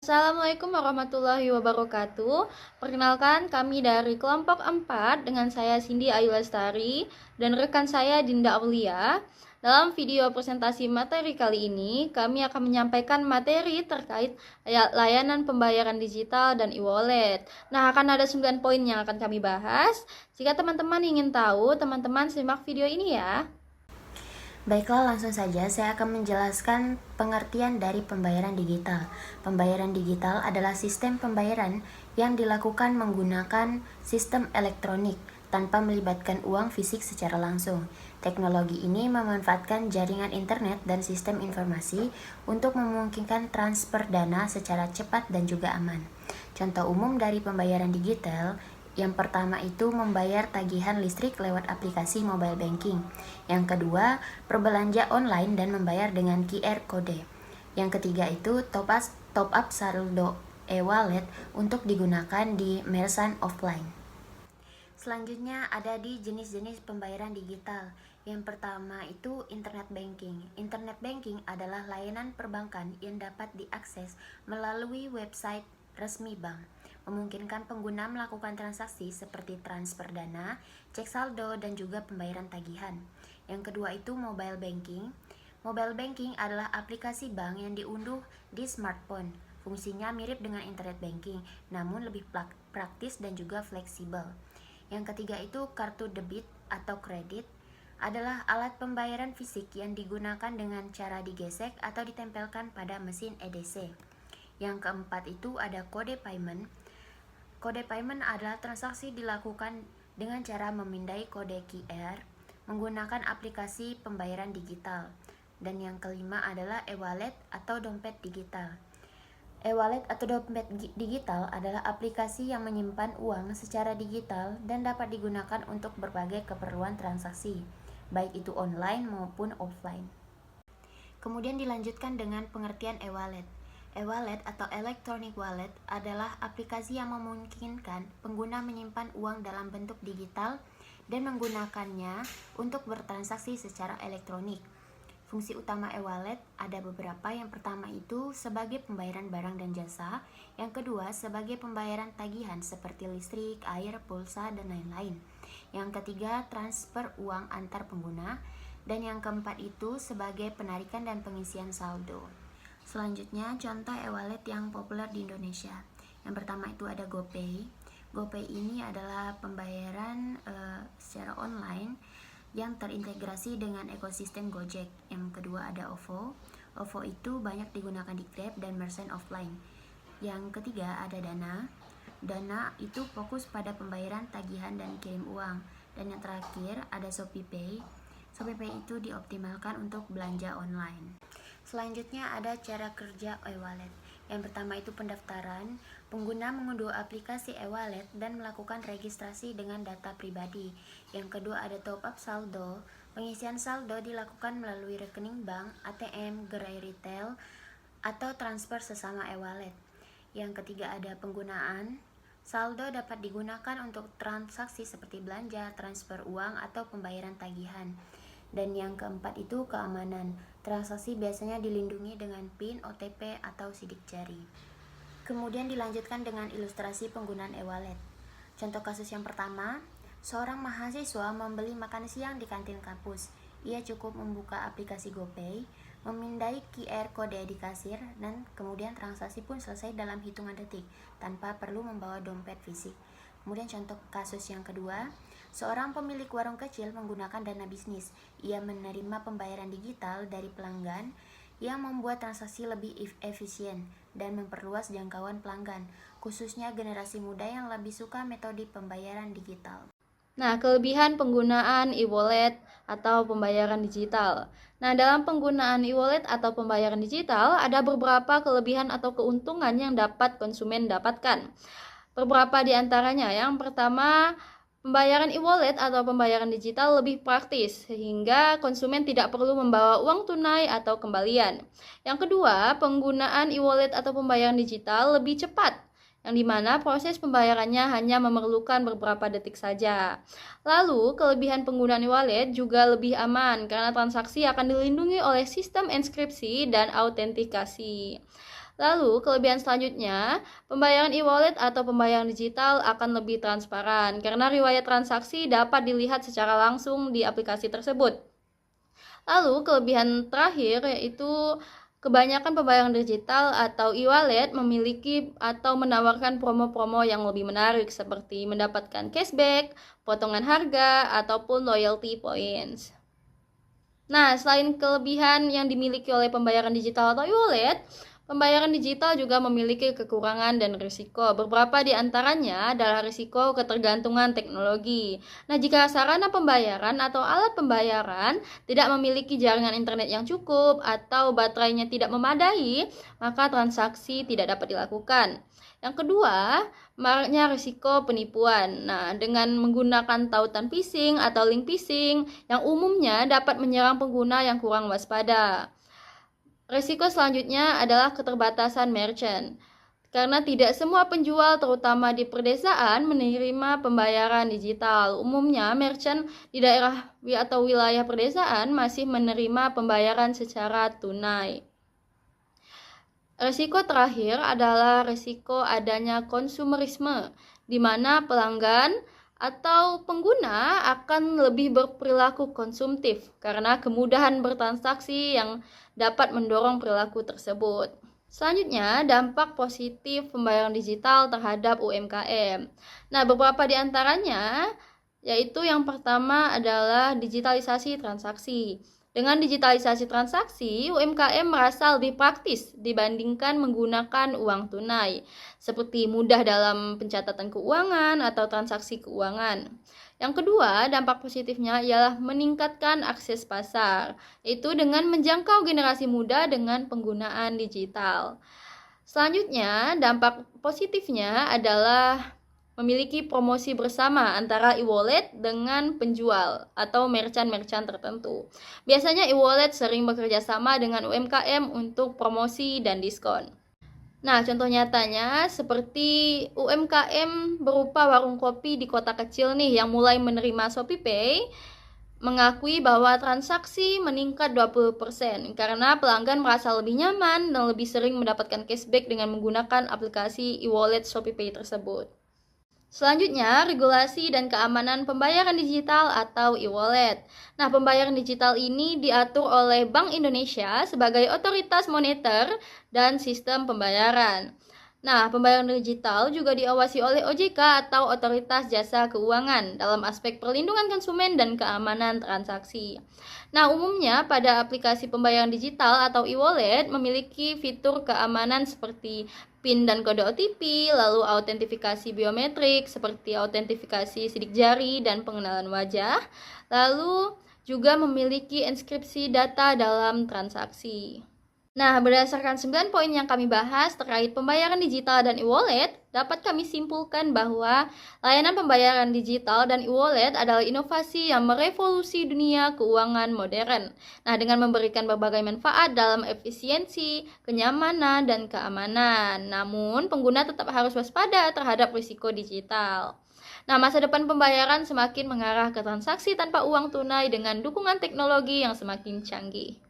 Assalamualaikum warahmatullahi wabarakatuh. Perkenalkan, kami dari kelompok 4 dengan saya Cindy Ayu Lestari dan rekan saya Dinda Aulia. Dalam video presentasi materi kali ini, kami akan menyampaikan materi terkait layanan pembayaran digital dan e-wallet. Nah, akan ada 9 poin yang akan kami bahas. Jika teman-teman ingin tahu, teman-teman simak video ini ya. Baiklah, langsung saja saya akan menjelaskan pengertian dari pembayaran digital. Pembayaran digital adalah sistem pembayaran yang dilakukan menggunakan sistem elektronik tanpa melibatkan uang fisik secara langsung. Teknologi ini memanfaatkan jaringan internet dan sistem informasi untuk memungkinkan transfer dana secara cepat dan juga aman. Contoh umum dari pembayaran digital yang pertama itu membayar tagihan listrik lewat aplikasi mobile banking. Yang kedua, berbelanja online dan membayar dengan QR Code. Yang ketiga itu top up saldo e-wallet untuk digunakan di merchant offline. Selanjutnya ada di jenis-jenis pembayaran digital. Yang pertama itu internet banking. Internet banking adalah layanan perbankan yang dapat diakses melalui website resmi bank, memungkinkan pengguna melakukan transaksi seperti transfer dana, cek saldo, dan juga pembayaran tagihan. Yang kedua itu mobile banking. Mobile banking adalah aplikasi bank yang diunduh di smartphone. Fungsinya mirip dengan internet banking, namun lebih praktis dan juga fleksibel. Yang ketiga itu kartu debit atau kredit adalah alat pembayaran fisik yang digunakan dengan cara digesek atau ditempelkan pada mesin EDC. Yang keempat itu ada kode payment. Kode payment adalah transaksi dilakukan dengan cara memindai kode QR menggunakan aplikasi pembayaran digital. Dan yang kelima adalah e-wallet atau dompet digital. E-wallet atau dompet digital adalah aplikasi yang menyimpan uang secara digital dan dapat digunakan untuk berbagai keperluan transaksi, baik itu online maupun offline. Kemudian dilanjutkan dengan pengertian e-wallet. E-wallet atau electronic wallet adalah aplikasi yang memungkinkan pengguna menyimpan uang dalam bentuk digital dan menggunakannya untuk bertransaksi secara elektronik. Fungsi utama e-wallet ada beberapa. Yang pertama itu sebagai pembayaran barang dan jasa, yang kedua sebagai pembayaran tagihan seperti listrik, air, pulsa, dan lain-lain. Yang ketiga transfer uang antar pengguna, dan yang keempat itu sebagai penarikan dan pengisian saldo. Selanjutnya, contoh e-wallet yang populer di Indonesia. Yang pertama itu ada GoPay. GoPay ini adalah pembayaran secara online yang terintegrasi dengan ekosistem Gojek. Yang kedua ada OVO. OVO itu banyak digunakan di Grab dan merchant offline. Yang ketiga ada Dana. Dana itu fokus pada pembayaran tagihan dan kirim uang. Dan yang terakhir ada ShopeePay. ShopeePay itu dioptimalkan untuk belanja online. Selanjutnya ada cara kerja e-wallet. Yang pertama itu pendaftaran. Pengguna mengunduh aplikasi e-wallet dan melakukan registrasi dengan data pribadi. Yang kedua ada top up saldo. Pengisian saldo dilakukan melalui rekening bank, ATM, gerai retail, atau transfer sesama e-wallet. Yang ketiga ada penggunaan. Saldo dapat digunakan untuk transaksi seperti belanja, transfer uang, atau pembayaran tagihan. Dan yang keempat itu keamanan. Transaksi biasanya dilindungi dengan PIN, OTP, atau sidik jari. Kemudian dilanjutkan dengan ilustrasi penggunaan e-wallet. Contoh kasus yang pertama, seorang mahasiswa membeli makan siang di kantin kampus. Ia cukup membuka aplikasi GoPay, memindai QR kode di kasir, dan kemudian transaksi pun selesai dalam hitungan detik tanpa perlu membawa dompet fisik. Kemudian contoh kasus yang kedua, seorang pemilik warung kecil menggunakan dana bisnis. Ia menerima pembayaran digital dari pelanggan yang membuat transaksi lebih efisien dan memperluas jangkauan pelanggan, khususnya generasi muda yang lebih suka metode pembayaran digital. Nah, kelebihan penggunaan e-wallet atau pembayaran digital. Nah, dalam penggunaan e-wallet atau pembayaran digital, ada beberapa kelebihan atau keuntungan yang dapat konsumen dapatkan. Beberapa di antaranya, yang pertama, pembayaran e-wallet atau pembayaran digital lebih praktis, sehingga konsumen tidak perlu membawa uang tunai atau kembalian. Yang kedua, penggunaan e-wallet atau pembayaran digital lebih cepat, yang dimana proses pembayarannya hanya memerlukan beberapa detik saja. Lalu, kelebihan penggunaan e-wallet juga lebih aman, karena transaksi akan dilindungi oleh sistem enkripsi dan autentikasi. Lalu, kelebihan selanjutnya, pembayaran e-wallet atau pembayaran digital akan lebih transparan karena riwayat transaksi dapat dilihat secara langsung di aplikasi tersebut. Lalu, kelebihan terakhir yaitu kebanyakan pembayaran digital atau e-wallet memiliki atau menawarkan promo-promo yang lebih menarik seperti mendapatkan cashback, potongan harga, ataupun loyalty points. Nah, selain kelebihan yang dimiliki oleh pembayaran digital atau e-wallet, pembayaran digital juga memiliki kekurangan dan risiko. Beberapa di antaranya adalah risiko ketergantungan teknologi. Nah, jika sarana pembayaran atau alat pembayaran tidak memiliki jaringan internet yang cukup atau baterainya tidak memadai, maka transaksi tidak dapat dilakukan. Yang kedua, maraknya risiko penipuan. Nah, dengan menggunakan tautan phishing atau link phishing yang umumnya dapat menyerang pengguna yang kurang waspada. Risiko selanjutnya adalah keterbatasan merchant. Karena tidak semua penjual, terutama di pedesaan, menerima pembayaran digital. Umumnya, merchant di daerah atau wilayah pedesaan masih menerima pembayaran secara tunai. Risiko terakhir adalah risiko adanya konsumerisme, di mana pelanggan atau pengguna akan lebih berperilaku konsumtif karena kemudahan bertransaksi yang dapat mendorong perilaku tersebut. Selanjutnya, dampak positif pembayaran digital terhadap UMKM. Nah, beberapa di antaranya yaitu yang pertama adalah digitalisasi transaksi. Dengan digitalisasi transaksi, UMKM merasa lebih praktis dibandingkan menggunakan uang tunai, seperti mudah dalam pencatatan keuangan atau transaksi keuangan. Yang kedua, dampak positifnya ialah meningkatkan akses pasar, yaitu dengan menjangkau generasi muda dengan penggunaan digital. Selanjutnya, dampak positifnya adalah memiliki promosi bersama antara e-wallet dengan penjual atau merchant-merchant tertentu. Biasanya e-wallet sering bekerja sama dengan UMKM untuk promosi dan diskon. Nah, contoh nyatanya seperti UMKM berupa warung kopi di kota kecil nih yang mulai menerima ShopeePay mengakui bahwa transaksi meningkat 20% karena pelanggan merasa lebih nyaman dan lebih sering mendapatkan cashback dengan menggunakan aplikasi e-wallet ShopeePay tersebut. Selanjutnya, regulasi dan keamanan pembayaran digital atau e-wallet. Nah, pembayaran digital ini diatur oleh Bank Indonesia sebagai otoritas moneter dan sistem pembayaran. Nah, pembayaran digital juga diawasi oleh OJK atau Otoritas Jasa Keuangan dalam aspek perlindungan konsumen dan keamanan transaksi. Nah, umumnya pada aplikasi pembayaran digital atau e-wallet memiliki fitur keamanan seperti PIN dan kode OTP, lalu autentifikasi biometrik seperti autentifikasi sidik jari dan pengenalan wajah, lalu juga memiliki inskripsi data dalam transaksi. Nah, berdasarkan 9 poin yang kami bahas terkait pembayaran digital dan e-wallet, dapat kami simpulkan bahwa layanan pembayaran digital dan e-wallet adalah inovasi yang merevolusi dunia keuangan modern. Nah, dengan memberikan berbagai manfaat dalam efisiensi, kenyamanan, dan keamanan. Namun, pengguna tetap harus waspada terhadap risiko digital. Nah, masa depan pembayaran semakin mengarah ke transaksi tanpa uang tunai dengan dukungan teknologi yang semakin canggih.